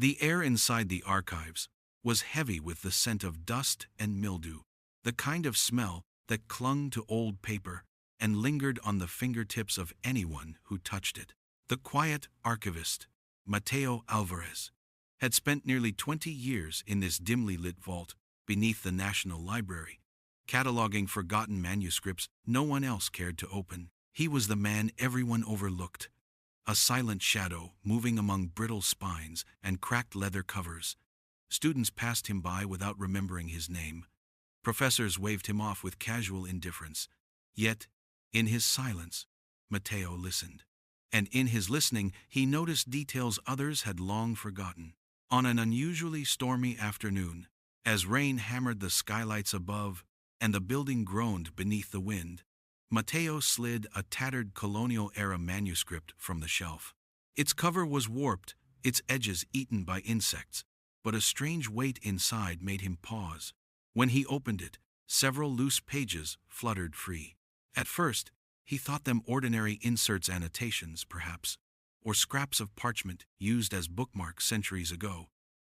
The air inside the archives was heavy with the scent of dust and mildew, the kind of smell that clung to old paper and lingered on the fingertips of anyone who touched it. The quiet archivist, Mateo Alvarez, had spent nearly 20 years in this dimly lit vault beneath the National Library, cataloging forgotten manuscripts no one else cared to open. He was the man everyone overlooked, a silent shadow moving among brittle spines and cracked leather covers. Students passed him by without remembering his name. Professors waved him off with casual indifference. Yet, in his silence, Mateo listened. And in his listening, he noticed details others had long forgotten. On an unusually stormy afternoon, as rain hammered the skylights above and the building groaned beneath the wind, Mateo slid a tattered colonial-era manuscript from the shelf. Its cover was warped, its edges eaten by insects, but a strange weight inside made him pause. When he opened it, several loose pages fluttered free. At first, he thought them ordinary inserts, annotations, perhaps, or scraps of parchment used as bookmarks centuries ago.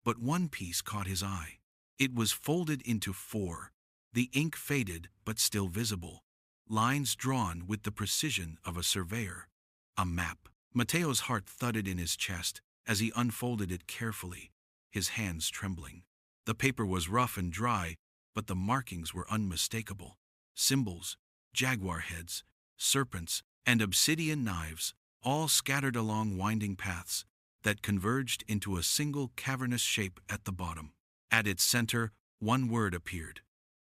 But one piece caught his eye. It was folded into four, the ink faded but still visible, lines drawn with the precision of a surveyor. A map. Mateo's heart thudded in his chest as he unfolded it carefully, his hands trembling. The paper was rough and dry, but the markings were unmistakable. Symbols, jaguar heads, serpents, and obsidian knives, all scattered along winding paths that converged into a single cavernous shape at the bottom. At its center, one word appeared,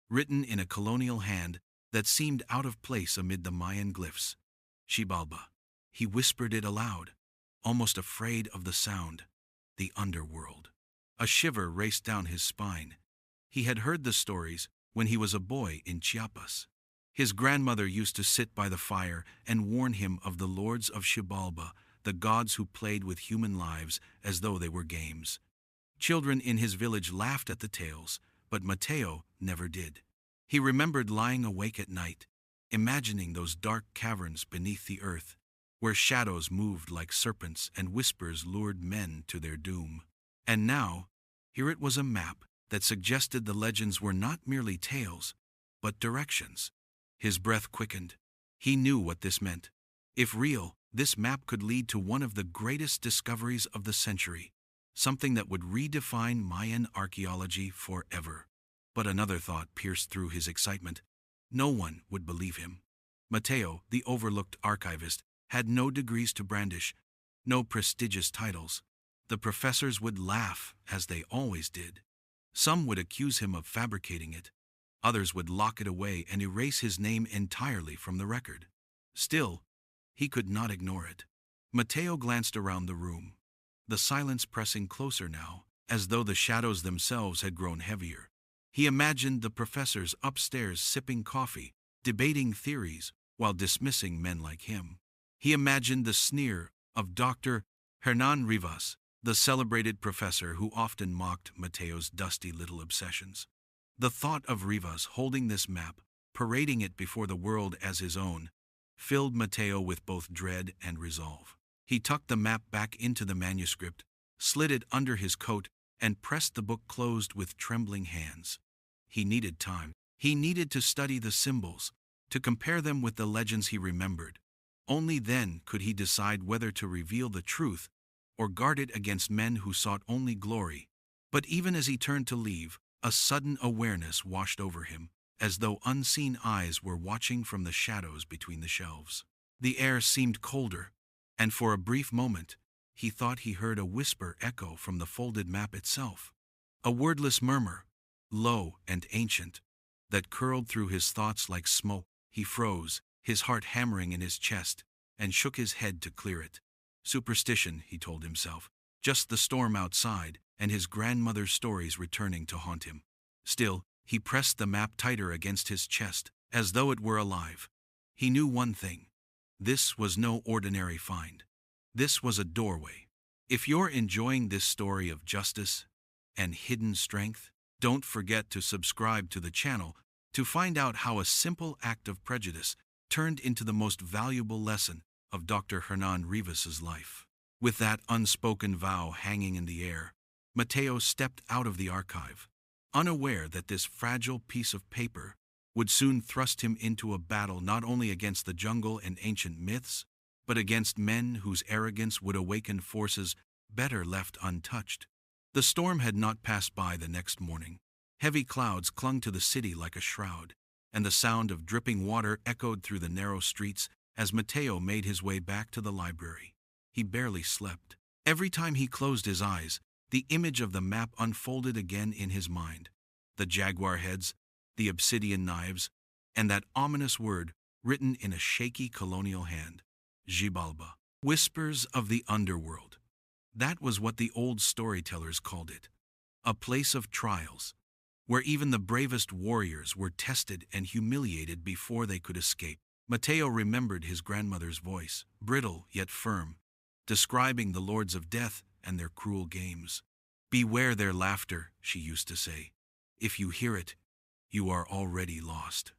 written in a colonial hand that seemed out of place amid the Mayan glyphs. Xibalba. He whispered it aloud, almost afraid of the sound. The underworld. A shiver raced down his spine. He had heard the stories when he was a boy in Chiapas. His grandmother used to sit by the fire and warn him of the lords of Xibalba, the gods who played with human lives as though they were games. Children in his village laughed at the tales, but Mateo never did. He remembered lying awake at night, imagining those dark caverns beneath the earth, where shadows moved like serpents and whispers lured men to their doom. And now, here it was, a map that suggested the legends were not merely tales, but directions. His breath quickened. He knew what this meant. If real, this map could lead to one of the greatest discoveries of the century, something that would redefine Mayan archaeology forever. But another thought pierced through his excitement. No one would believe him. Mateo, the overlooked archivist, had no degrees to brandish, no prestigious titles. The professors would laugh, as they always did. Some would accuse him of fabricating it. Others would lock it away and erase his name entirely from the record. Still, he could not ignore it. Mateo glanced around the room, the silence pressing closer now, as though the shadows themselves had grown heavier. He imagined the professors upstairs sipping coffee, debating theories, while dismissing men like him. He imagined the sneer of Dr. Hernan Rivas, the celebrated professor who often mocked Mateo's dusty little obsessions. The thought of Rivas holding this map, parading it before the world as his own, filled Mateo with both dread and resolve. He tucked the map back into the manuscript, slid it under his coat, and pressed the book closed with trembling hands. He needed time. He needed to study the symbols, to compare them with the legends he remembered. Only then could he decide whether to reveal the truth or guard it against men who sought only glory. But even as he turned to leave, a sudden awareness washed over him, as though unseen eyes were watching from the shadows between the shelves. The air seemed colder, and for a brief moment, he thought he heard a whisper echo from the folded map itself. A wordless murmur, low and ancient, that curled through his thoughts like smoke. He froze, his heart hammering in his chest, and shook his head to clear it. Superstition, he told himself, just the storm outside, and his grandmother's stories returning to haunt him. Still, he pressed the map tighter against his chest, as though it were alive. He knew one thing. This was no ordinary find. This was a doorway. If you're enjoying this story of justice and hidden strength, don't forget to subscribe to the channel to find out how a simple act of prejudice turned into the most valuable lesson of Dr. Hernan Rivas's life. With that unspoken vow hanging in the air, Matteo stepped out of the archive, unaware that this fragile piece of paper would soon thrust him into a battle not only against the jungle and ancient myths, but against men whose arrogance would awaken forces better left untouched. The storm had not passed by the next morning. Heavy clouds clung to the city like a shroud, and the sound of dripping water echoed through the narrow streets as Matteo made his way back to the library. He barely slept. Every time he closed his eyes, the image of the map unfolded again in his mind. The jaguar heads, the obsidian knives, and that ominous word written in a shaky colonial hand. Xibalba. Whispers of the underworld. That was what the old storytellers called it. A place of trials, where even the bravest warriors were tested and humiliated before they could escape. Matteo remembered his grandmother's voice, brittle yet firm, describing the lords of death and their cruel games. "Beware their laughter," she used to say. "If you hear it, you are already lost."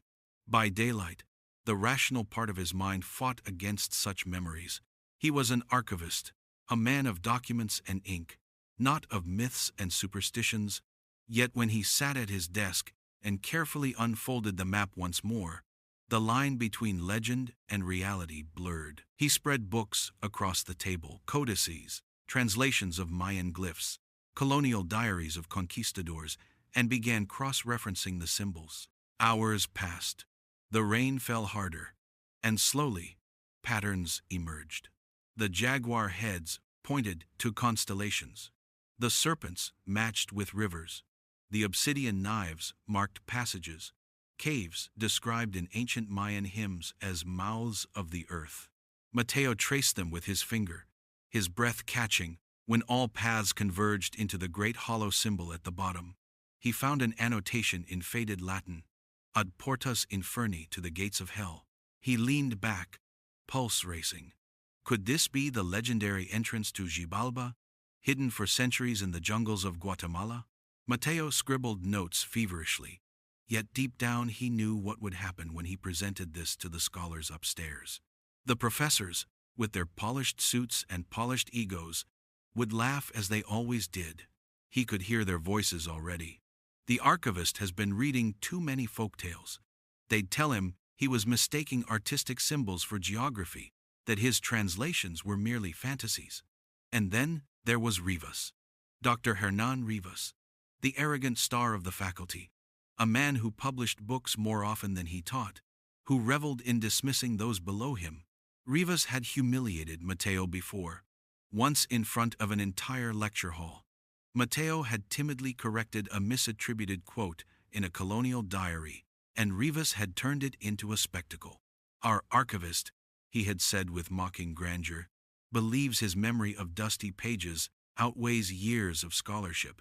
By daylight, the rational part of his mind fought against such memories. He was an archivist, a man of documents and ink, not of myths and superstitions. Yet when he sat at his desk and carefully unfolded the map once more, the line between legend and reality blurred. He spread books across the table, codices, translations of Mayan glyphs, colonial diaries of conquistadors, and began cross-referencing the symbols. Hours passed. The rain fell harder, and slowly, patterns emerged. The jaguar heads pointed to constellations. The serpents matched with rivers. The obsidian knives marked passages, caves described in ancient Mayan hymns as mouths of the earth. Matteo traced them with his finger, his breath catching when all paths converged into the great hollow symbol at the bottom. He found an annotation in faded Latin, ad portas inferni, to the gates of hell. He leaned back, pulse racing. Could this be the legendary entrance to Xibalba, hidden for centuries in the jungles of Guatemala? Matteo scribbled notes feverishly, yet deep down he knew what would happen when he presented this to the scholars upstairs. The professors, with their polished suits and polished egos, would laugh as they always did. He could hear their voices already. The archivist has been reading too many folktales. They'd tell him he was mistaking artistic symbols for geography, that his translations were merely fantasies. And then there was Rivas. Dr. Hernan Rivas, the arrogant star of the faculty, a man who published books more often than he taught, who reveled in dismissing those below him. Rivas had humiliated Matteo before, once in front of an entire lecture hall. Matteo had timidly corrected a misattributed quote in a colonial diary, and Rivas had turned it into a spectacle. "Our archivist," he had said with mocking grandeur, "believes his memory of dusty pages outweighs years of scholarship.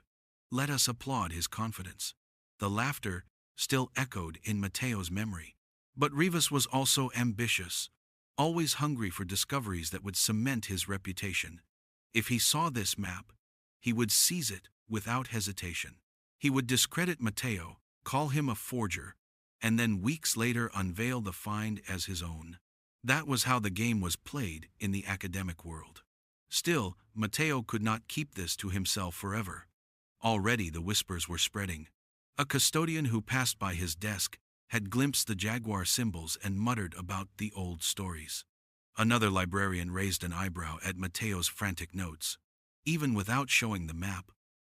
Let us applaud his confidence." The laughter still echoed in Matteo's memory. But Rivas was also ambitious, always hungry for discoveries that would cement his reputation. If he saw this map, he would seize it without hesitation. He would discredit Matteo, call him a forger, and then weeks later unveil the find as his own. That was how the game was played in the academic world. Still, Matteo could not keep this to himself forever. Already the whispers were spreading. A custodian who passed by his desk had glimpsed the jaguar symbols and muttered about the old stories. Another librarian raised an eyebrow at Matteo's frantic notes. Even without showing the map,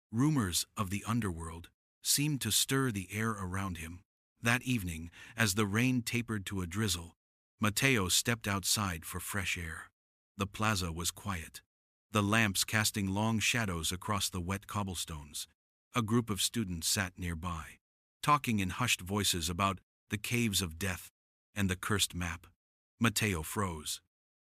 rumors of the underworld seemed to stir the air around him. That evening, as the rain tapered to a drizzle, Matteo stepped outside for fresh air. The plaza was quiet, the lamps casting long shadows across the wet cobblestones. A group of students sat nearby, talking in hushed voices about the caves of death and the cursed map. Matteo froze.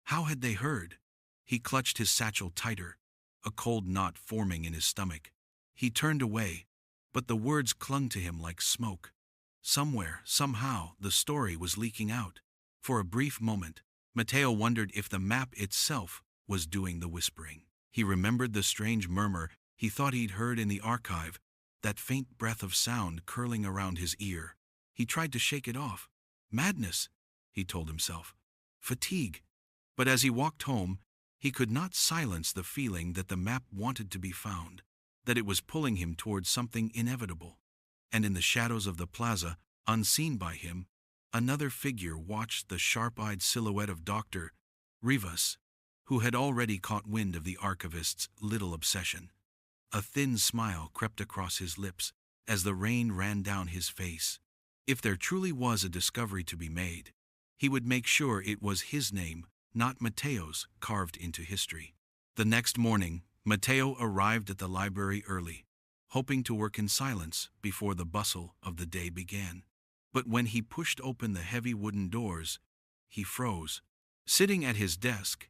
How had they heard? He clutched his satchel tighter, a cold knot forming in his stomach. He turned away, but the words clung to him like smoke. Somewhere, somehow, the story was leaking out. For a brief moment, Matteo wondered if the map itself was doing the whispering. He remembered the strange murmur he thought he'd heard in the archive, that faint breath of sound curling around his ear. He tried to shake it off. Madness, he told himself. Fatigue. But as he walked home, he could not silence the feeling that the map wanted to be found. that it was pulling him towards something inevitable. And in the shadows of the plaza, unseen by him, another figure watched the sharp-eyed silhouette of Dr. Rivas, who had already caught wind of the archivist's little obsession. A thin smile crept across his lips as the rain ran down his face. If there truly was a discovery to be made, he would make sure it was his name, not Mateo's, carved into history. The next morning, Mateo arrived at the library early, hoping to work in silence before the bustle of the day began. But when he pushed open the heavy wooden doors, he froze. Sitting at his desk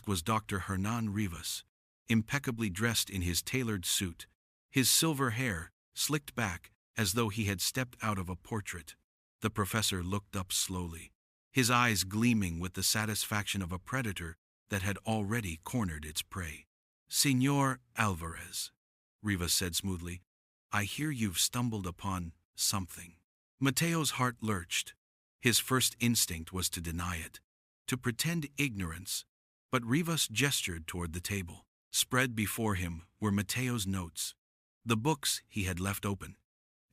was Dr. Hernan Rivas, impeccably dressed in his tailored suit, his silver hair slicked back as though he had stepped out of a portrait. The professor looked up slowly, his eyes gleaming with the satisfaction of a predator that had already cornered its prey. "Señor Alvarez," Rivas said smoothly, "I hear you've stumbled upon something." Mateo's heart lurched. His first instinct was to deny it, to pretend ignorance, but Rivas gestured toward the table. Spread before him were Mateo's notes, the books he had left open.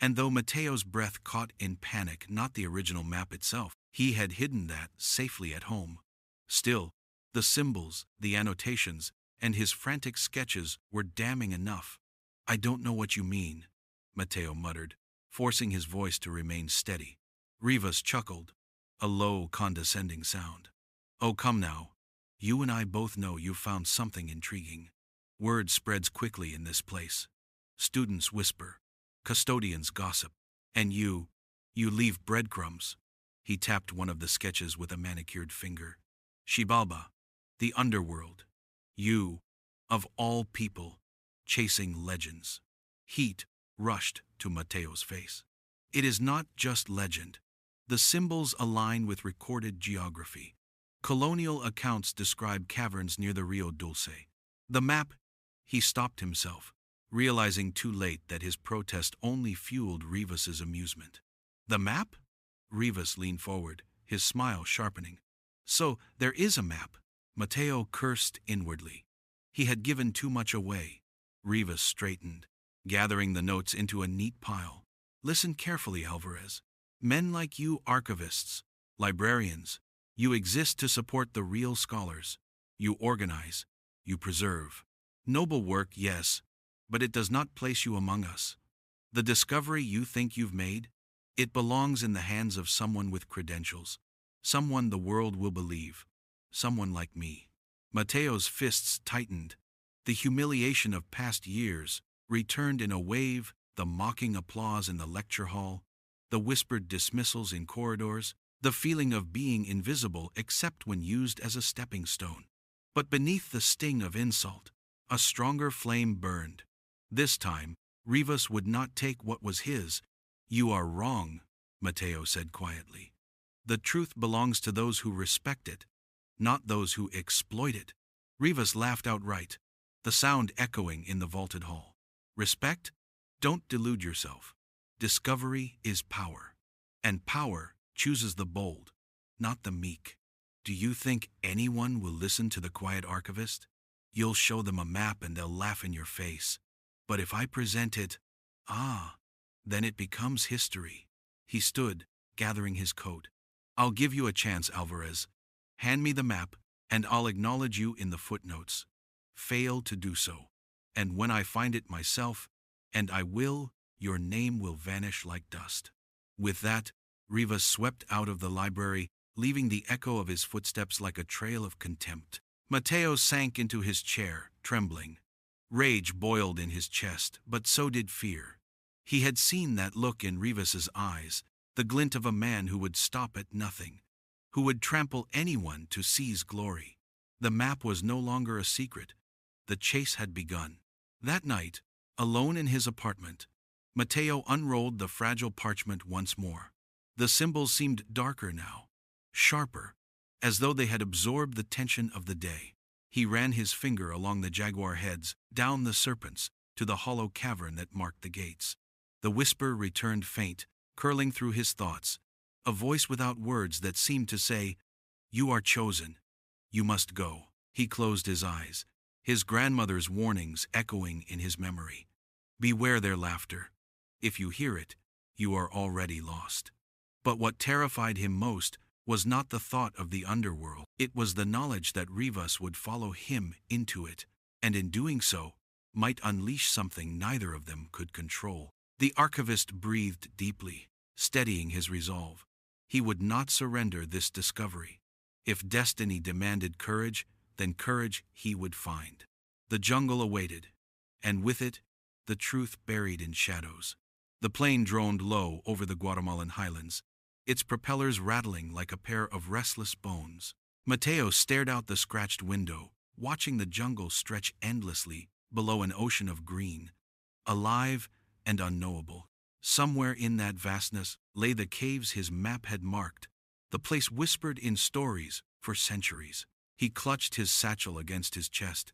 And though Mateo's breath caught in panic not the original map itself, he had hidden that safely at home. Still, the symbols, the annotations, and his frantic sketches were damning enough. "I don't know what you mean," Mateo muttered, forcing his voice to remain steady. Rivas chuckled, a low, condescending sound. "Oh, come now. You and I both know you've found something intriguing. Word spreads quickly in this place. Students whisper, custodians gossip, and you leave breadcrumbs." He tapped one of the sketches with a manicured finger. "Xibalba, the underworld. You, of all people, chasing legends." Heat rushed to Mateo's face. "It is not just legend. The symbols align with recorded geography. Colonial accounts describe caverns near the Rio Dulce. The map—" He stopped himself, realizing too late that his protest only fueled Rivas's amusement. "The map?" Rivas leaned forward, his smile sharpening. "So, there is a map." Mateo cursed inwardly. He had given too much away. Rivas straightened, gathering the notes into a neat pile. "Listen carefully, Alvarez. Men like you, archivists, librarians, you exist to support the real scholars. You organize, you preserve. Noble work, yes, but it does not place you among us. The discovery you think you've made, it belongs in the hands of someone with credentials, someone the world will believe, someone like me." Mateo's fists tightened. The humiliation of past years returned in a wave, the mocking applause in the lecture hall, the whispered dismissals in corridors, the feeling of being invisible except when used as a stepping stone. But beneath the sting of insult, a stronger flame burned. This time, Rivas would not take what was his. "You are wrong," Mateo said quietly. "The truth belongs to those who respect it, not those who exploit it." Rivas laughed outright, the sound echoing in the vaulted hall. "Respect? Don't delude yourself. Discovery is power, and power chooses the bold, not the meek. Do you think anyone will listen to the Quiet Archivist? You'll show them a map and they'll laugh in your face. But if I present it, then it becomes history." He stood, gathering his coat. "I'll give you a chance, Alvarez. Hand me the map, and I'll acknowledge you in the footnotes. Fail to do so, and when I find it myself, and I will, your name will vanish like dust." With that, Rivas swept out of the library, leaving the echo of his footsteps like a trail of contempt. Mateo sank into his chair, trembling. Rage boiled in his chest, but so did fear. He had seen that look in Rivas's eyes, the glint of a man who would stop at nothing, who would trample anyone to seize glory. The map was no longer a secret. The chase had begun. That night, alone in his apartment, Mateo unrolled the fragile parchment once more. The symbols seemed darker now, sharper, as though they had absorbed the tension of the day. He ran his finger along the jaguar heads, down the serpents, to the hollow cavern that marked the gates. The whisper returned faint, curling through his thoughts, a voice without words that seemed to say, "You are chosen. You must go." He closed his eyes, his grandmother's warnings echoing in his memory. Beware their laughter. If you hear it, you are already lost. But what terrified him most was not the thought of the underworld. It was the knowledge that Rivas would follow him into it, and in doing so, might unleash something neither of them could control. The archivist breathed deeply, steadying his resolve. He would not surrender this discovery. If destiny demanded courage, then courage he would find. The jungle awaited, and with it, the truth buried in shadows. The plane droned low over the Guatemalan highlands, its propellers rattling like a pair of restless bones. Mateo stared out the scratched window, watching the jungle stretch endlessly below an ocean of green, alive and unknowable. Somewhere in that vastness lay the caves his map had marked, the place whispered in stories for centuries. He clutched his satchel against his chest,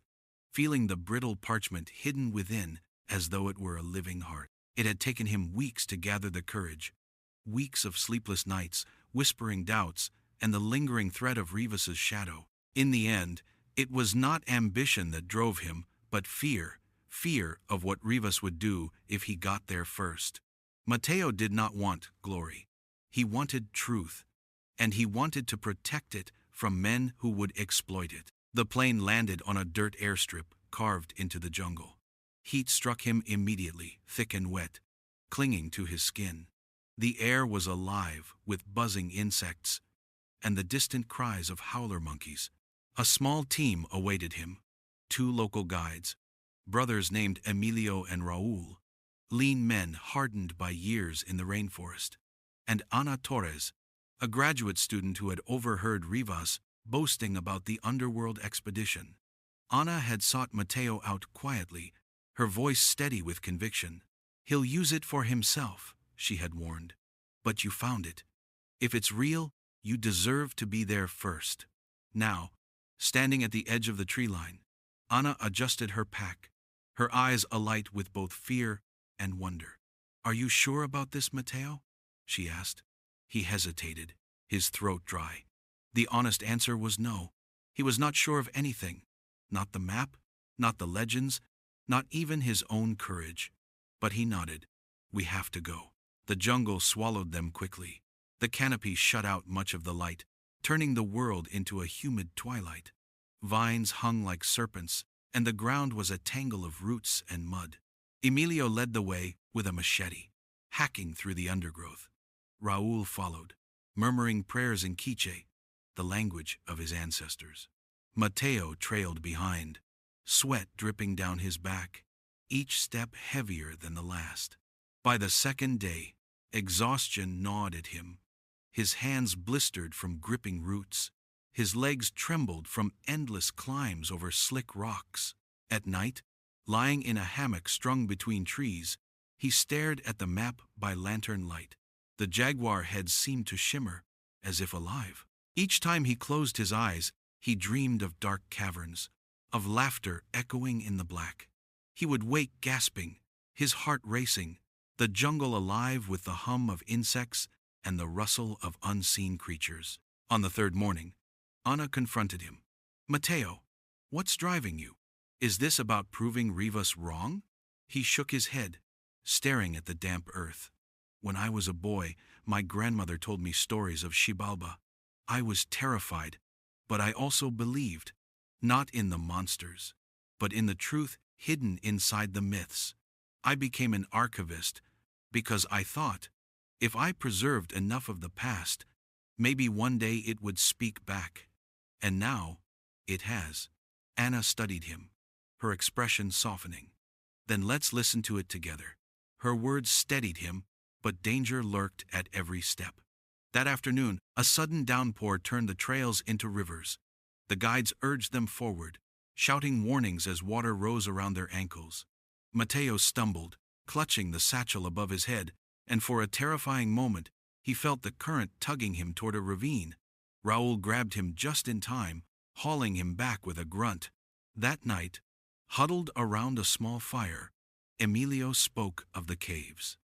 feeling the brittle parchment hidden within as though it were a living heart. It had taken him weeks to gather the courage, weeks of sleepless nights, whispering doubts, and the lingering threat of Rivas's shadow. In the end, it was not ambition that drove him, but fear of what Rivas would do if he got there first. Mateo did not want glory. He wanted truth, and he wanted to protect it from men who would exploit it. The plane landed on a dirt airstrip carved into the jungle. Heat struck him immediately, thick and wet, clinging to his skin. The air was alive with buzzing insects and the distant cries of howler monkeys. A small team awaited him. 2 local guides, brothers named Emilio and Raul, lean men hardened by years in the rainforest, and Ana Torres, a graduate student who had overheard Rivas boasting about the underworld expedition. Ana had sought Mateo out quietly, her voice steady with conviction. "He'll use it for himself," she had warned. "But you found it. If it's real, you deserve to be there first." Now, standing at the edge of the tree line, Ana adjusted her pack, her eyes alight with both fear and wonder. "Are you sure about this, Mateo?" she asked. He hesitated, his throat dry. The honest answer was no. He was not sure of anything. Not the map, not the legends, not even his own courage. But he nodded. "We have to go." The jungle swallowed them quickly. The canopy shut out much of the light, turning the world into a humid twilight. Vines hung like serpents, and the ground was a tangle of roots and mud. Emilio led the way with a machete, hacking through the undergrowth. Raul followed, murmuring prayers in Quiche, the language of his ancestors. Mateo trailed behind, sweat dripping down his back, each step heavier than the last. By the second day, exhaustion gnawed at him. His hands blistered from gripping roots. His legs trembled from endless climbs over slick rocks. At night, lying in a hammock strung between trees, he stared at the map by lantern light. The jaguar heads seemed to shimmer, as if alive. Each time he closed his eyes, he dreamed of dark caverns, of laughter echoing in the black. He would wake gasping, his heart racing, the jungle alive with the hum of insects and the rustle of unseen creatures. On the third morning, Ana confronted him. "Mateo, what's driving you? Is this about proving Rivas wrong?" He shook his head, staring at the damp earth. "When I was a boy, my grandmother told me stories of Xibalba. I was terrified, but I also believed, not in the monsters, but in the truth hidden inside the myths. I became an archivist because I thought, if I preserved enough of the past, maybe one day it would speak back. And now, it has." Ana studied him, her expression softening. "Then let's listen to it together." Her words steadied him, but danger lurked at every step. That afternoon, a sudden downpour turned the trails into rivers. The guides urged them forward, shouting warnings as water rose around their ankles. Mateo stumbled, clutching the satchel above his head, and for a terrifying moment, he felt the current tugging him toward a ravine. Raul grabbed him just in time, hauling him back with a grunt. That night, huddled around a small fire, Emilio spoke of the caves.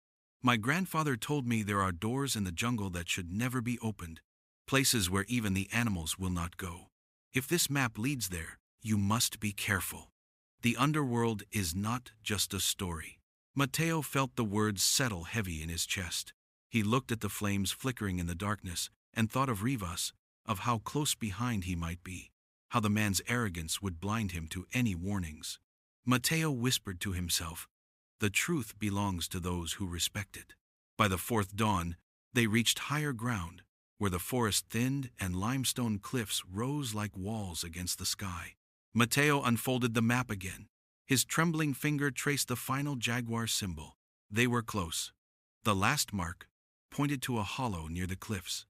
"My grandfather told me there are doors in the jungle that should never be opened, places where even the animals will not go. If this map leads there, you must be careful. The underworld is not just a story. Matteo felt the words settle heavy in his chest. He looked at the flames flickering in the darkness and thought of Rivas, of how close behind he might be, how the man's arrogance would blind him to any warnings. Matteo whispered to himself, "The truth belongs to those who respect it." By the fourth dawn, they reached higher ground, where the forest thinned and limestone cliffs rose like walls against the sky. Matteo unfolded the map again. His trembling finger traced the final jaguar symbol. They were close. The last mark pointed to a hollow near the cliffs,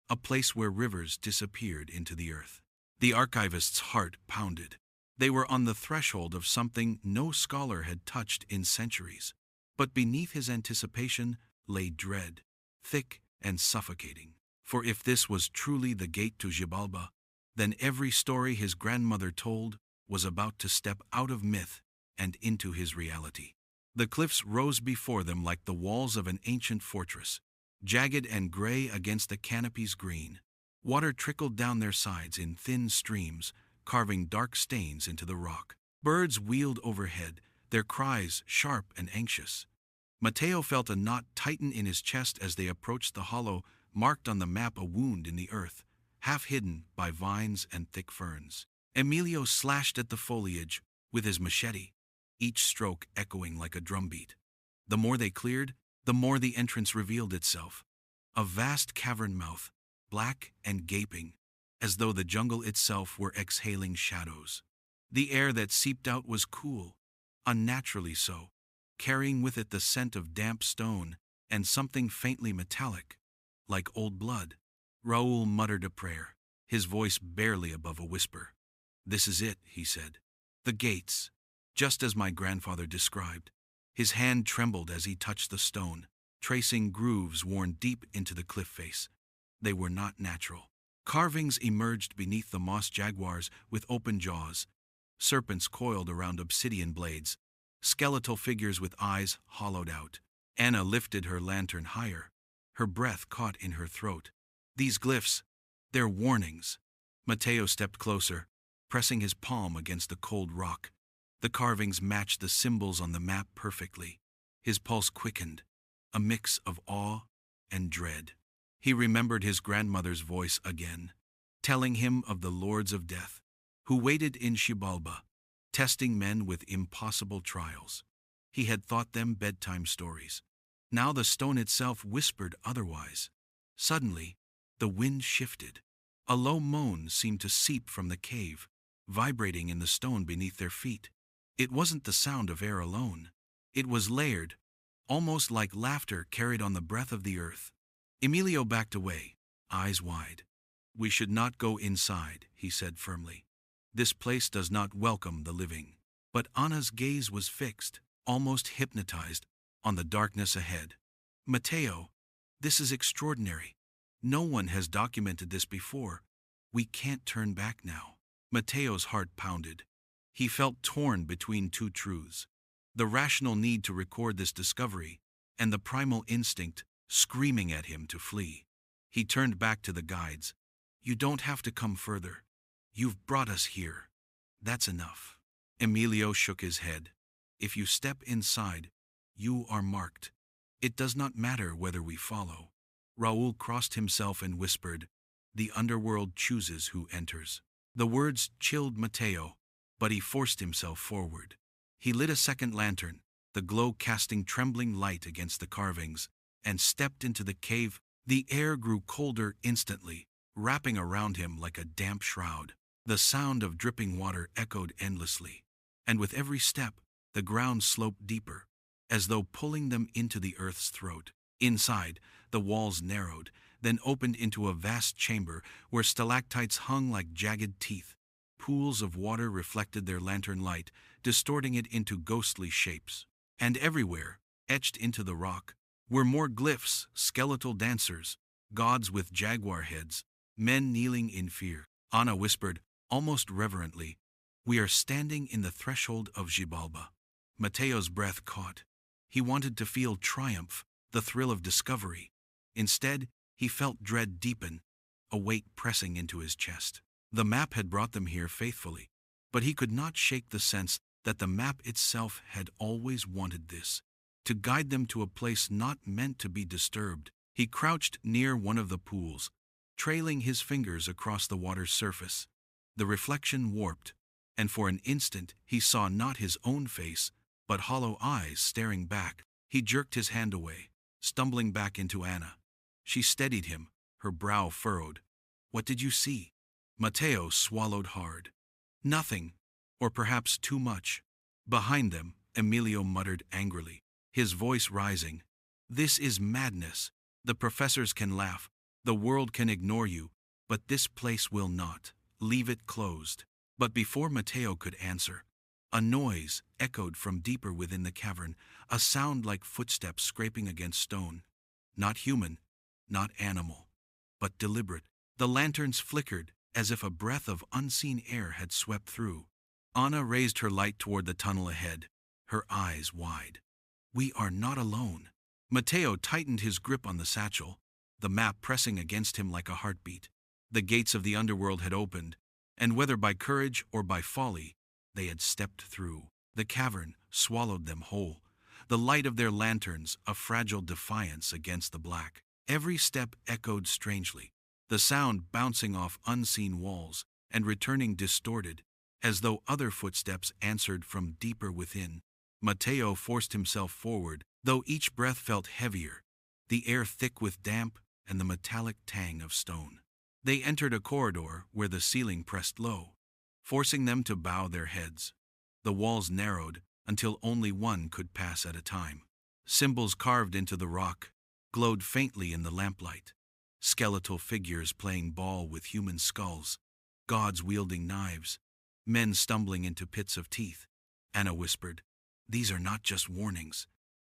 a place where rivers disappeared into the earth. The archivist's heart pounded. They were on the threshold of something no scholar had touched in centuries. But beneath his anticipation lay dread, thick and suffocating. For if this was truly the gate to Xibalba, then every story his grandmother told was about to step out of myth and into his reality. The cliffs rose before them like the walls of an ancient fortress, jagged and gray against the canopy's green. Water trickled down their sides in thin streams, carving dark stains into the rock. Birds wheeled overhead, their cries sharp and anxious. Matteo felt a knot tighten in his chest as they approached the hollow, marked on the map a wound in the earth, half hidden by vines and thick ferns. Emilio slashed at the foliage with his machete, each stroke echoing like a drumbeat. The more they cleared, the more the entrance revealed itself. A vast cavern mouth, black and gaping, as though the jungle itself were exhaling shadows. The air that seeped out was cool, unnaturally so, carrying with it the scent of damp stone and something faintly metallic, like old blood. Raoul muttered a prayer, his voice barely above a whisper. "This is it," he said. "The gates, just as my grandfather described." His hand trembled as he touched the stone, tracing grooves worn deep into the cliff face. They were not natural. Carvings emerged beneath the moss jaguars with open jaws, serpents coiled around obsidian blades, skeletal figures with eyes hollowed out. Anna lifted her lantern higher, her breath caught in her throat. These glyphs, they're warnings. Matteo stepped closer, pressing his palm against the cold rock. The carvings matched the symbols on the map perfectly. His pulse quickened, a mix of awe and dread. He remembered his grandmother's voice again, telling him of the lords of death, who waited in Xibalba, testing men with impossible trials. He had thought them bedtime stories. Now the stone itself whispered otherwise. Suddenly, the wind shifted. A low moan seemed to seep from the cave, vibrating in the stone beneath their feet. It wasn't the sound of air alone. It was layered, almost like laughter carried on the breath of the earth. Emilio backed away, eyes wide. "We should not go inside," he said firmly. "This place does not welcome the living." But Anna's gaze was fixed, almost hypnotized, on the darkness ahead. "Matteo, this is extraordinary. No one has documented this before. We can't turn back now." Matteo's heart pounded. He felt torn between two truths: the rational need to record this discovery, and the primal instinct screaming at him to flee. He turned back to the guides. "You don't have to come further. You've brought us here. That's enough." Emilio shook his head. "If you step inside, you are marked. It does not matter whether we follow." Raoul crossed himself and whispered, "The underworld chooses who enters." The words chilled Matteo, but he forced himself forward. He lit a second lantern, the glow casting trembling light against the carvings, and stepped into the cave. The air grew colder instantly, wrapping around him like a damp shroud. The sound of dripping water echoed endlessly, and with every step, the ground sloped deeper, as though pulling them into the earth's throat. Inside, the walls narrowed, then opened into a vast chamber where stalactites hung like jagged teeth. Pools of water reflected their lantern light, distorting it into ghostly shapes. And everywhere, etched into the rock, were more glyphs, skeletal dancers, gods with jaguar heads, men kneeling in fear. Anna whispered, almost reverently, "We are standing in the threshold of Xibalba." Matteo's breath caught. He wanted to feel triumph, the thrill of discovery. Instead, he felt dread deepen, a weight pressing into his chest. The map had brought them here faithfully, but he could not shake the sense that the map itself had always wanted this. to guide them to a place not meant to be disturbed. He crouched near one of the pools, trailing his fingers across the water's surface. The reflection warped, and for an instant he saw not his own face, but hollow eyes staring back. He jerked his hand away, stumbling back into Anna. She steadied him, her brow furrowed. "What did you see?" Matteo swallowed hard. "Nothing, or perhaps too much." Behind them, Emilio muttered angrily, his voice rising. "This is madness. The professors can laugh, the world can ignore you, but this place will not. Leave it closed." But before Matteo could answer, a noise echoed from deeper within the cavern, a sound like footsteps scraping against stone. Not human, not animal, but deliberate. The lanterns flickered, as if a breath of unseen air had swept through. Anna raised her light toward the tunnel ahead, her eyes wide. "We are not alone." Matteo tightened his grip on the satchel, the map pressing against him like a heartbeat. The gates of the underworld had opened, and whether by courage or by folly, they had stepped through. The cavern swallowed them whole, the light of their lanterns a fragile defiance against the black. Every step echoed strangely, the sound bouncing off unseen walls and returning distorted, as though other footsteps answered from deeper within. Matteo forced himself forward, though each breath felt heavier, the air thick with damp and the metallic tang of stone. They entered a corridor where the ceiling pressed low, forcing them to bow their heads. The walls narrowed until only one could pass at a time. Symbols carved into the rock glowed faintly in the lamplight. Skeletal figures playing ball with human skulls, gods wielding knives, men stumbling into pits of teeth. Anna whispered, "These are not just warnings,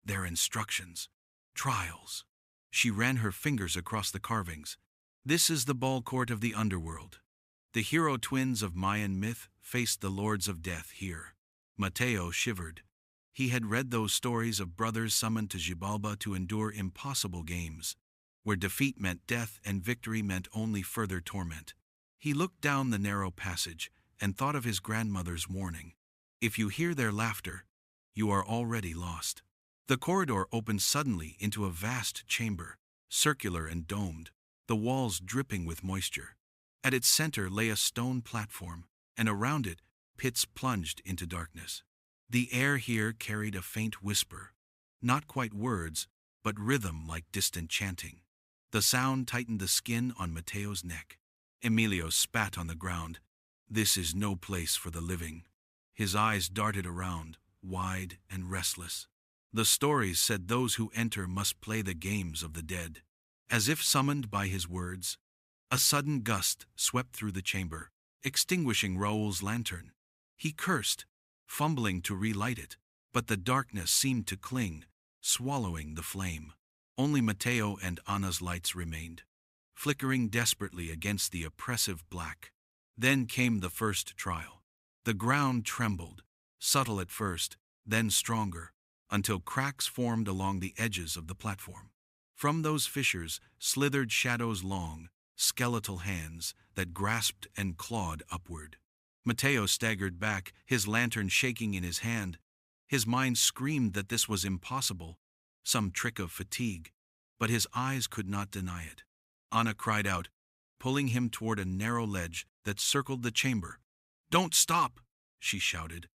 they're instructions, trials." She ran her fingers across the carvings. "This is the ball court of the underworld. The hero twins of Mayan myth faced the lords of death here." Matteo shivered. He had read those stories of brothers summoned to Xibalba to endure impossible games, where defeat meant death and victory meant only further torment. He looked down the narrow passage and thought of his grandmother's warning. If you hear their laughter, you are already lost. The corridor opened suddenly into a vast chamber, circular and domed, the walls dripping with moisture. At its center lay a stone platform, and around it, pits plunged into darkness. The air here carried a faint whisper, not quite words, but rhythm like distant chanting. The sound tightened the skin on Matteo's neck. Emilio spat on the ground. "This is no place for the living." His eyes darted around, wide and restless. The stories said those who enter must play the games of the dead. As if summoned by his words, a sudden gust swept through the chamber, extinguishing Raoul's lantern. He cursed, fumbling to relight it, but the darkness seemed to cling, swallowing the flame. Only Matteo and Anna's lights remained, flickering desperately against the oppressive black. Then came the first trial. The ground trembled, subtle at first, then stronger, until cracks formed along the edges of the platform. From those fissures slithered shadows, long, skeletal hands that grasped and clawed upward. Matteo staggered back, his lantern shaking in his hand. His mind screamed that this was impossible, some trick of fatigue, but his eyes could not deny it. Anna cried out, pulling him toward a narrow ledge that circled the chamber. "Don't stop!" she shouted,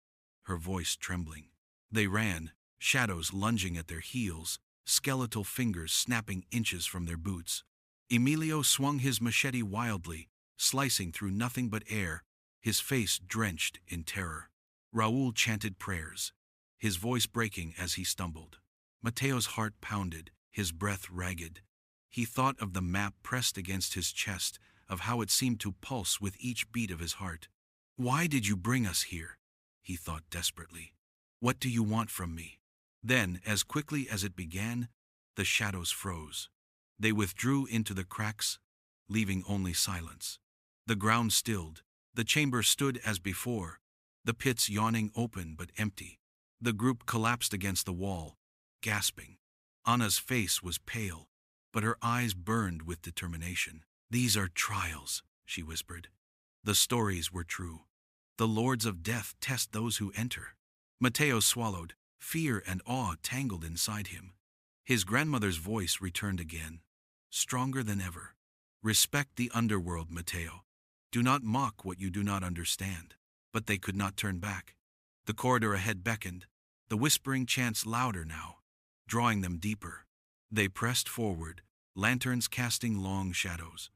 her voice trembling. They ran, shadows lunging at their heels, skeletal fingers snapping inches from their boots. Emilio swung his machete wildly, slicing through nothing but air, his face drenched in terror. Raoul chanted prayers, his voice breaking as he stumbled. Matteo's heart pounded, his breath ragged. He thought of the map pressed against his chest, of how it seemed to pulse with each beat of his heart. "Why did you bring us here?" he thought desperately. "What do you want from me?" Then, as quickly as it began, the shadows froze. They withdrew into the cracks, leaving only silence. The ground stilled. The chamber stood as before, the pits yawning open but empty. The group collapsed against the wall, gasping. Anna's face was pale, but her eyes burned with determination. "These are trials," she whispered. "The stories were true. The lords of death test those who enter." Matteo swallowed, Fear and awe tangled inside him. His grandmother's voice returned again, stronger than ever. Respect the underworld, Matteo. Do not mock what you do not understand. But they could not turn back. The corridor ahead beckoned, the whispering chants louder now, drawing them deeper. They pressed forward, lanterns casting long shadows.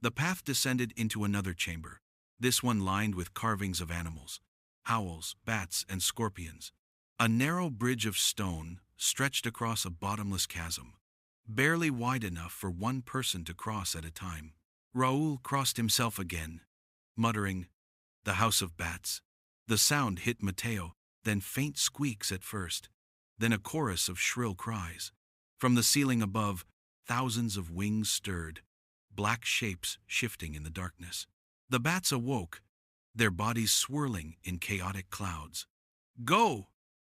The path descended into another chamber, this one lined with carvings of animals, owls, bats, and scorpions. A narrow bridge of stone stretched across a bottomless chasm, barely wide enough for one person to cross at a time. Raoul crossed himself again, muttering, "The House of Bats." The sound hit Matteo, then faint squeaks at first, then a chorus of shrill cries. From the ceiling above, thousands of wings stirred, black shapes shifting in the darkness. The bats awoke, their bodies swirling in chaotic clouds. "Go!"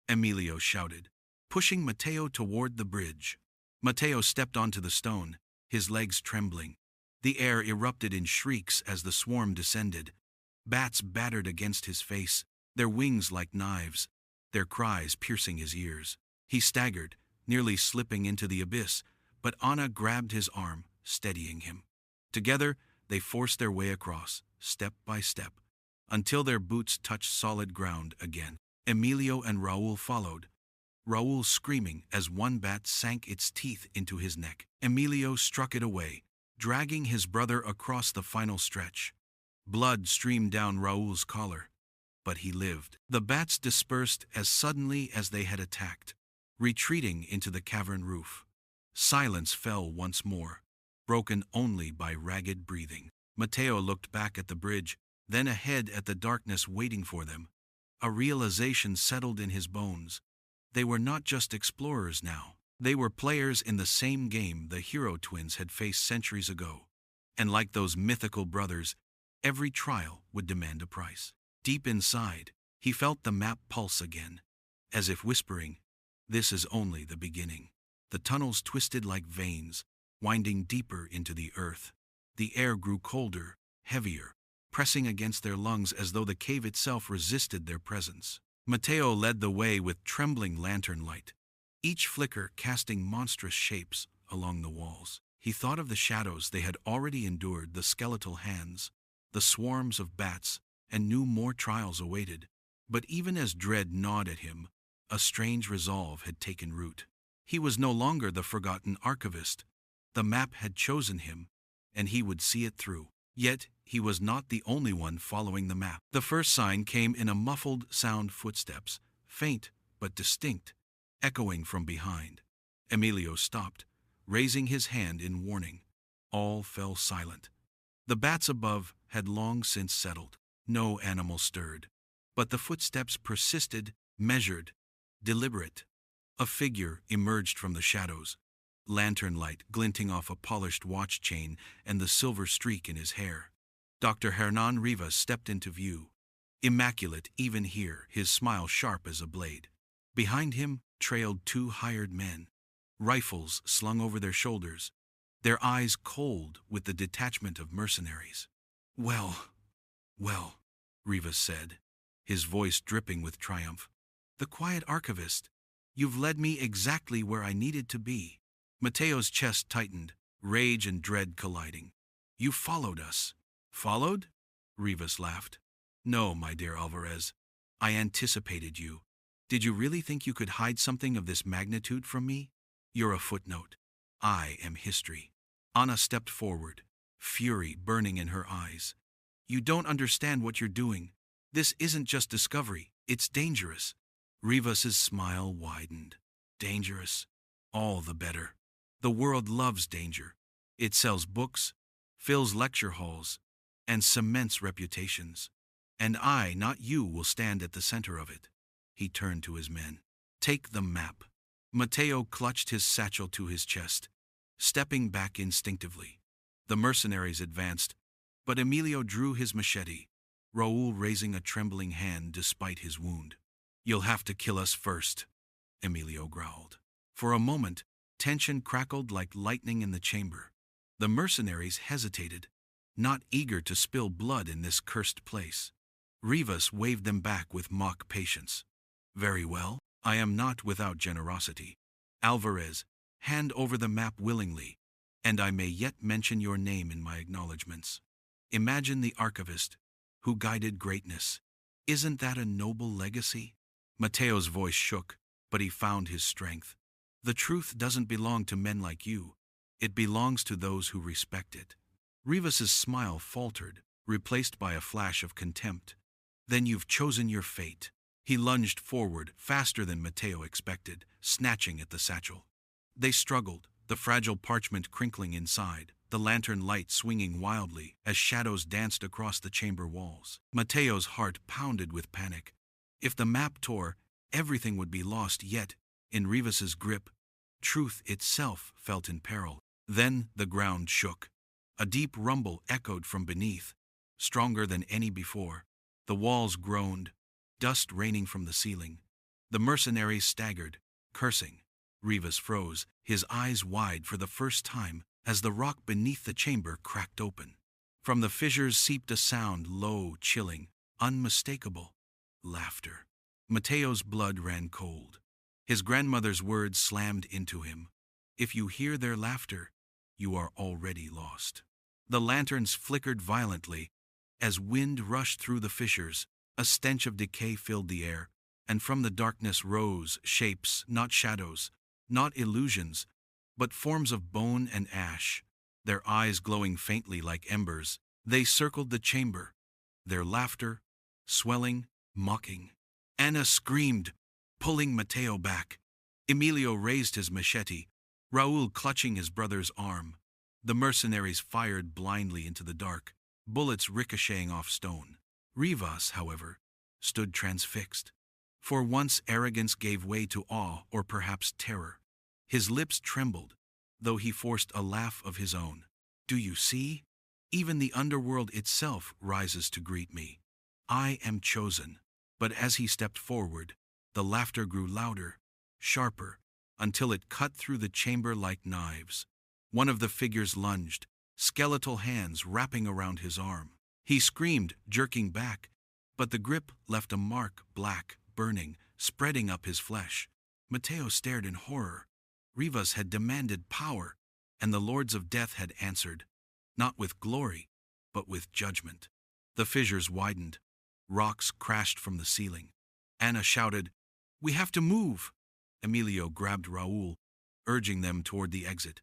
Emilio shouted, pushing Matteo toward the bridge. Matteo stepped onto the stone, his legs trembling. The air erupted in shrieks as the swarm descended. Bats battered against his face, their wings like knives, their cries piercing his ears. He staggered, nearly slipping into the abyss, but Anna grabbed his arm, steadying him. Together, they forced their way across, step by step, until their boots touched solid ground again. Emilio and Raoul followed, Raoul screaming as one bat sank its teeth into his neck. Emilio struck it away, dragging his brother across the final stretch. Blood streamed down Raoul's collar, but he lived. The bats dispersed as suddenly as they had attacked, retreating into the cavern roof. Silence fell once more, broken only by ragged breathing. Matteo looked back at the bridge, then ahead at the darkness waiting for them. A realization settled in his bones. They were not just explorers now. They were players in the same game the hero twins had faced centuries ago. And like those mythical brothers, every trial would demand a price. Deep inside, he felt the map pulse again, as if whispering, "This is only the beginning." The tunnels twisted like veins, winding deeper into the earth. The air grew colder, heavier, pressing against their lungs as though the cave itself resisted their presence. Matteo led the way with trembling lantern light, each flicker casting monstrous shapes along the walls. He thought of the shadows they had already endured, the skeletal hands, the swarms of bats, and knew more trials awaited. But even as dread gnawed at him, a strange resolve had taken root. He was no longer the forgotten archivist. The map had chosen him, and he would see it through. Yet, he was not the only one following the map. The first sign came in a muffled sound, footsteps, faint but distinct, echoing from behind. Emilio stopped, raising his hand in warning. All fell silent. The bats above had long since settled. No animal stirred. But the footsteps persisted, measured, deliberate. A figure emerged from the shadows, lantern light glinting off a polished watch chain and the silver streak in his hair. Dr. Hernan Rivas stepped into view, immaculate even here, his smile sharp as a blade. Behind him trailed two hired men, rifles slung over their shoulders, their eyes cold with the detachment of mercenaries. Well, Rivas said, his voice dripping with triumph. "The Quiet Archivist. You've led me exactly where I needed to be." Matteo's chest tightened, rage and dread colliding. "You followed us." "Followed?" Rivas laughed. "No, my dear Alvarez. I anticipated you. Did you really think you could hide something of this magnitude from me? You're a footnote. I am history." Anna stepped forward, fury burning in her eyes. "You don't understand what you're doing. This isn't just discovery, it's dangerous." Rivas's smile widened. "Dangerous? All the better. The world loves danger. It sells books, fills lecture halls, and cements reputations. And I, not you, will stand at the center of it." He turned to his men. "Take the map." Matteo clutched his satchel to his chest, stepping back instinctively. The mercenaries advanced, but Emilio drew his machete, Raoul raising a trembling hand despite his wound. "You'll have to kill us first," Emilio growled. For a moment, tension crackled like lightning in the chamber. The mercenaries hesitated, not eager to spill blood in this cursed place. Rivas waved them back with mock patience. "Very well, I am not without generosity. Alvarez, hand over the map willingly, and I may yet mention your name in my acknowledgments. Imagine the archivist, who guided greatness. Isn't that a noble legacy? Mateo's voice shook, but he found his strength. The truth doesn't belong to men like you. It belongs to those who respect it. Rivas's smile faltered, replaced by a flash of contempt. Then you've chosen your fate. He lunged forward, faster than Mateo expected, snatching at the satchel. They struggled, the fragile parchment crinkling inside, the lantern light swinging wildly as shadows danced across the chamber walls. Mateo's heart pounded with panic. If the map tore, everything would be lost, yet, in Rivas's grip, truth itself felt in peril. Then the ground shook. A deep rumble echoed from beneath, stronger than any before. The walls groaned, dust raining from the ceiling. The mercenaries staggered, cursing. Rivas froze, his eyes wide for the first time, as the rock beneath the chamber cracked open. From the fissures seeped a sound, low, chilling, unmistakable. Laughter. Mateo's blood ran cold. His grandmother's words slammed into him. If you hear their laughter, you are already lost. The lanterns flickered violently. As wind rushed through the fissures, a stench of decay filled the air, and from the darkness rose shapes, not shadows, not illusions, but forms of bone and ash, their eyes glowing faintly like embers. They circled the chamber, their laughter, swelling, mocking. Anna screamed, pulling Mateo back. Emilio raised his machete, Raúl clutching his brother's arm. The mercenaries fired blindly into the dark, bullets ricocheting off stone. Rivas, however, stood transfixed. For once arrogance gave way to awe or perhaps terror. His lips trembled, though he forced a laugh of his own. Do you see? Even the underworld itself rises to greet me. I am chosen. But as he stepped forward, the laughter grew louder, sharper, until it cut through the chamber like knives. One of the figures lunged, skeletal hands wrapping around his arm. He screamed, jerking back, but the grip left a mark, black, burning, spreading up his flesh. Mateo stared in horror. Rivas had demanded power, and the lords of death had answered, not with glory, but with judgment. The fissures widened. Rocks crashed from the ceiling. Anna shouted, "We have to move!" Emilio grabbed Raúl, urging them toward the exit.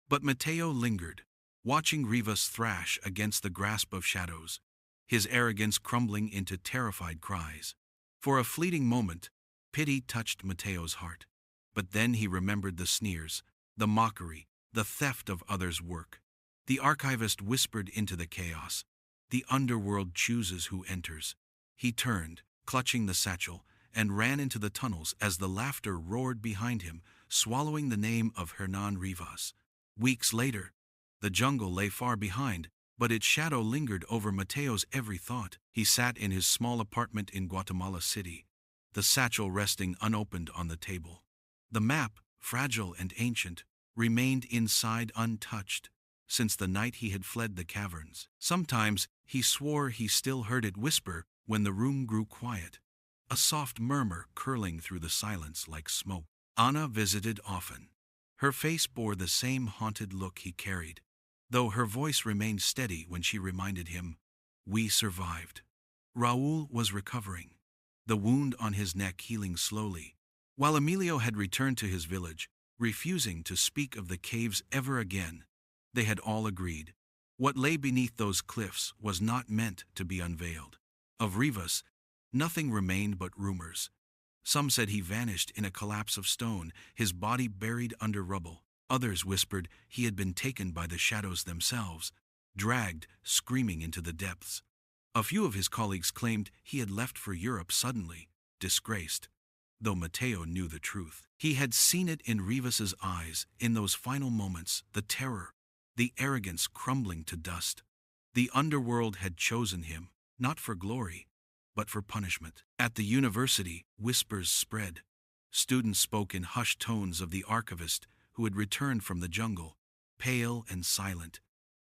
But Mateo lingered, watching Rivas thrash against the grasp of shadows, his arrogance crumbling into terrified cries. For a fleeting moment, pity touched Mateo's heart. But then he remembered the sneers, the mockery, the theft of others' work. The archivist whispered into the chaos, "The underworld chooses who enters." He turned, clutching the satchel, and ran into the tunnels as the laughter roared behind him, swallowing the name of Hernan Rivas. Weeks later, the jungle lay far behind, but its shadow lingered over Mateo's every thought. He sat in his small apartment in Guatemala City, the satchel resting unopened on the table. The map, fragile and ancient, remained inside untouched, since the night he had fled the caverns. Sometimes he swore he still heard it whisper when the room grew quiet, a soft murmur curling through the silence like smoke. Anna visited often. Her face bore the same haunted look he carried, though her voice remained steady when she reminded him, "We survived." Raúl was recovering, the wound on his neck healing slowly, while Emilio had returned to his village, refusing to speak of the caves ever again. They had all agreed. What lay beneath those cliffs was not meant to be unveiled. Of Rivas, nothing remained but rumors. Some said he vanished in a collapse of stone, his body buried under rubble. Others whispered he had been taken by the shadows themselves, dragged, screaming into the depths. A few of his colleagues claimed he had left for Europe suddenly, disgraced, though Mateo knew the truth. He had seen it in Rivas's eyes, in those final moments, the terror, the arrogance crumbling to dust. The underworld had chosen him, not for glory, but for punishment. At the university, whispers spread. Students spoke in hushed tones of the archivist who had returned from the jungle, pale and silent,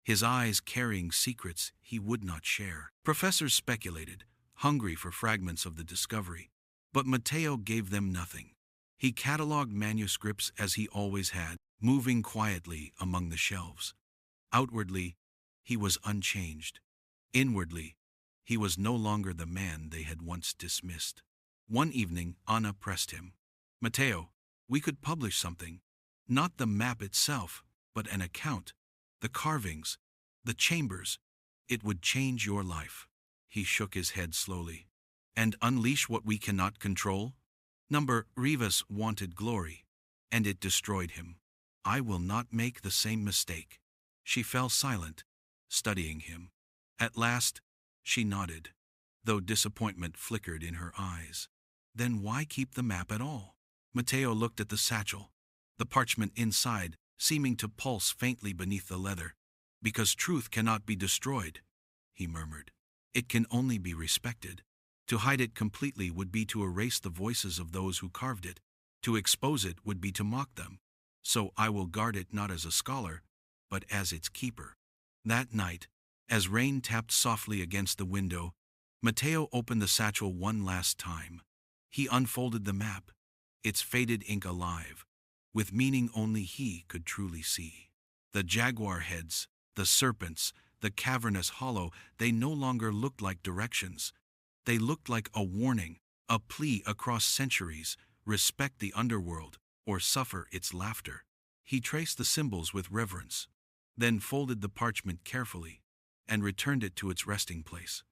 his eyes carrying secrets he would not share. Professors speculated, hungry for fragments of the discovery, but Mateo gave them nothing. He catalogued manuscripts as he always had, moving quietly among the shelves. Outwardly, he was unchanged. Inwardly, he was no longer the man they had once dismissed. One evening, Anna pressed him. "Matteo, we could publish something. Not the map itself, but an account. The carvings, the chambers. It would change your life." He shook his head slowly. "And unleash what we cannot control?" Number Rivas wanted glory, and it destroyed him. "I will not make the same mistake." She fell silent, studying him. At last, she nodded, though disappointment flickered in her eyes. "Then why keep the map at all?" Matteo looked at the satchel, the parchment inside seeming to pulse faintly beneath the leather. "Because truth cannot be destroyed," he murmured. "It can only be respected. To hide it completely would be to erase the voices of those who carved it. To expose it would be to mock them. So I will guard it not as a scholar, but as its keeper." That night, as rain tapped softly against the window, Matteo opened the satchel one last time. He unfolded the map, its faded ink alive, with meaning only he could truly see. The jaguar heads, the serpents, the cavernous hollow, they no longer looked like directions. They looked like a warning, a plea across centuries: respect the underworld, or suffer its laughter. He traced the symbols with reverence, then folded the parchment carefully, and returned it to its resting place.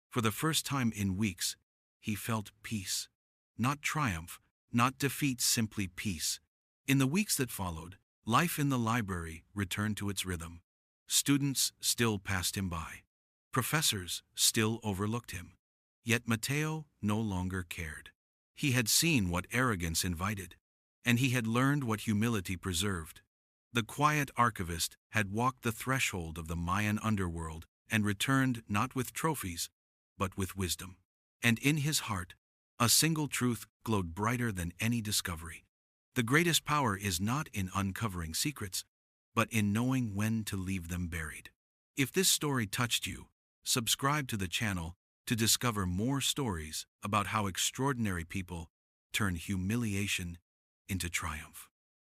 For the first time in weeks, he felt peace. Not triumph, not defeat, simply peace. In the weeks that followed, life in the library returned to its rhythm. Students still passed him by. Professors still overlooked him. Yet Matteo no longer cared. He had seen what arrogance invited, and he had learned what humility preserved. The quiet archivist had walked the threshold of the Mayan underworld and returned not with trophies, but with wisdom. And in his heart, a single truth glowed brighter than any discovery. The greatest power is not in uncovering secrets, but in knowing when to leave them buried. If this story touched you, subscribe to the channel to discover more stories about how extraordinary people turn humiliation into triumph.